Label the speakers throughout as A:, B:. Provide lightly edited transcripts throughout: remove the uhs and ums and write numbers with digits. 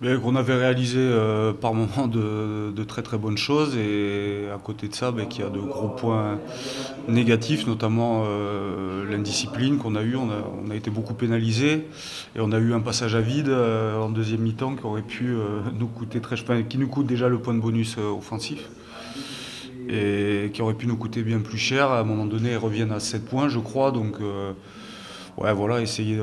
A: Mais qu'on avait réalisé par moments de très très bonnes choses et à côté de ça, qu'il y a de gros points négatifs, notamment l'indiscipline qu'on a eue. On a été beaucoup pénalisé et on a eu un passage à vide en deuxième mi-temps qui aurait pu nous coûter enfin, qui nous coûte déjà le point de bonus offensif et qui aurait pu nous coûter bien plus cher. À un moment donné, ils reviennent à 7 points, je crois. Donc, ouais, voilà, essayer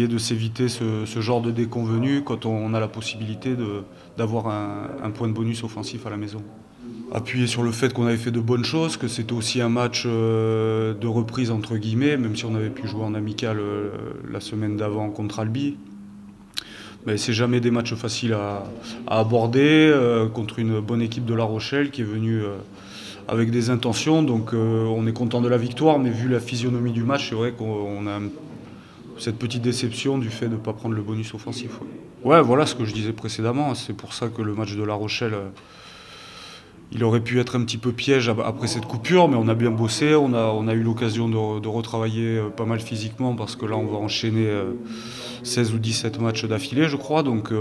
A: de s'éviter ce genre de déconvenu quand on a la possibilité d'avoir un point de bonus offensif à la maison. Appuyer sur le fait qu'on avait fait de bonnes choses, que c'était aussi un match de reprise entre guillemets, même si on avait pu jouer en amical la semaine d'avant contre Albi. Mais c'est jamais des matchs faciles à aborder contre une bonne équipe de La Rochelle qui est venue avec des intentions. Donc on est content de la victoire, mais vu la physionomie du match, c'est vrai qu'on a cette petite déception du fait de ne pas prendre le bonus offensif. Ouais, voilà ce que je disais précédemment. C'est pour ça que le match de La Rochelle, il aurait pu être un petit peu piège après cette coupure, mais on a bien bossé. On a eu l'occasion de retravailler pas mal physiquement parce que là, on va enchaîner 16 ou 17 matchs d'affilée, je crois. Donc,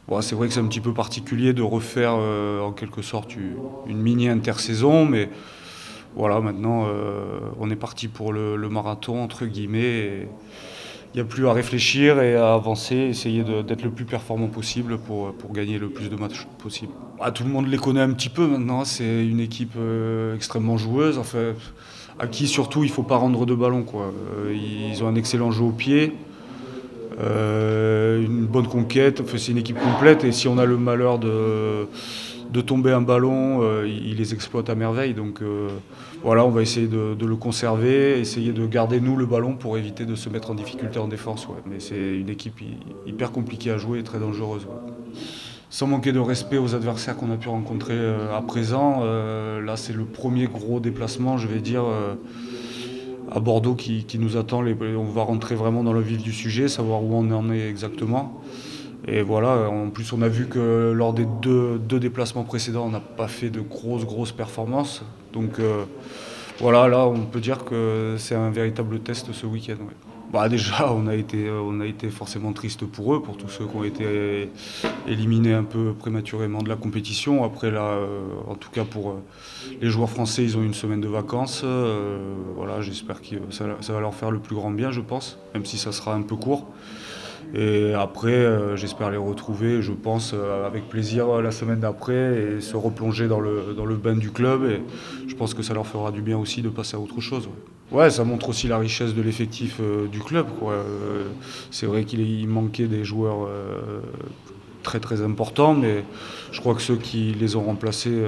A: bon, c'est vrai que c'est un petit peu particulier de refaire en quelque sorte une mini-intersaison, mais voilà, maintenant, on est parti pour le marathon, entre guillemets. Il n'y a plus à réfléchir et à avancer, essayer d'être le plus performant possible pour gagner le plus de matchs possible. Ah, tout le monde les connaît un petit peu maintenant, c'est une équipe extrêmement joueuse, enfin, à qui surtout il ne faut pas rendre de ballon, quoi. Ils ont un excellent jeu au pied, une bonne conquête, enfin, c'est une équipe complète et si on a le malheur de tomber un ballon, ils les exploitent à merveille. Donc voilà, on va essayer de le conserver, essayer de garder nous le ballon pour éviter de se mettre en difficulté en défense. Ouais. Mais c'est une équipe hyper compliquée à jouer et très dangereuse. Ouais. Sans manquer de respect aux adversaires qu'on a pu rencontrer à présent, là c'est le premier gros déplacement, je vais dire, à Bordeaux qui nous attend. On va rentrer vraiment dans le vif du sujet, savoir où on en est exactement. Et voilà, en plus on a vu que lors des deux déplacements précédents, on n'a pas fait de grosses performances. Donc voilà, là on peut dire que c'est un véritable test ce week-end. Ouais. Bah, déjà, on a été forcément triste pour eux, pour tous ceux qui ont été éliminés un peu prématurément de la compétition. Après là, en tout cas pour les joueurs français, ils ont une semaine de vacances. Voilà, j'espère que ça va leur faire le plus grand bien, je pense, même si ça sera un peu court. Et après, j'espère les retrouver, je pense, avec plaisir la semaine d'après et se replonger dans le bain du club. Et je pense que ça leur fera du bien aussi de passer à autre chose. Ouais, ça montre aussi la richesse de l'effectif du club, quoi. C'est vrai qu'il manquait des joueurs très importants, mais je crois que ceux qui les ont remplacés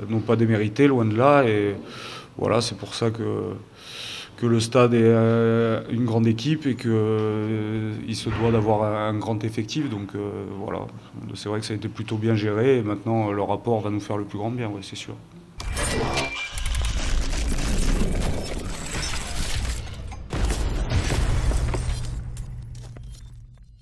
A: n'ont pas démérité, loin de là. Et voilà, c'est pour ça que le stade est une grande équipe et qu'il se doit d'avoir un grand effectif. Donc voilà, c'est vrai que ça a été plutôt bien géré et maintenant le rapport va nous faire le plus grand bien, ouais, c'est sûr.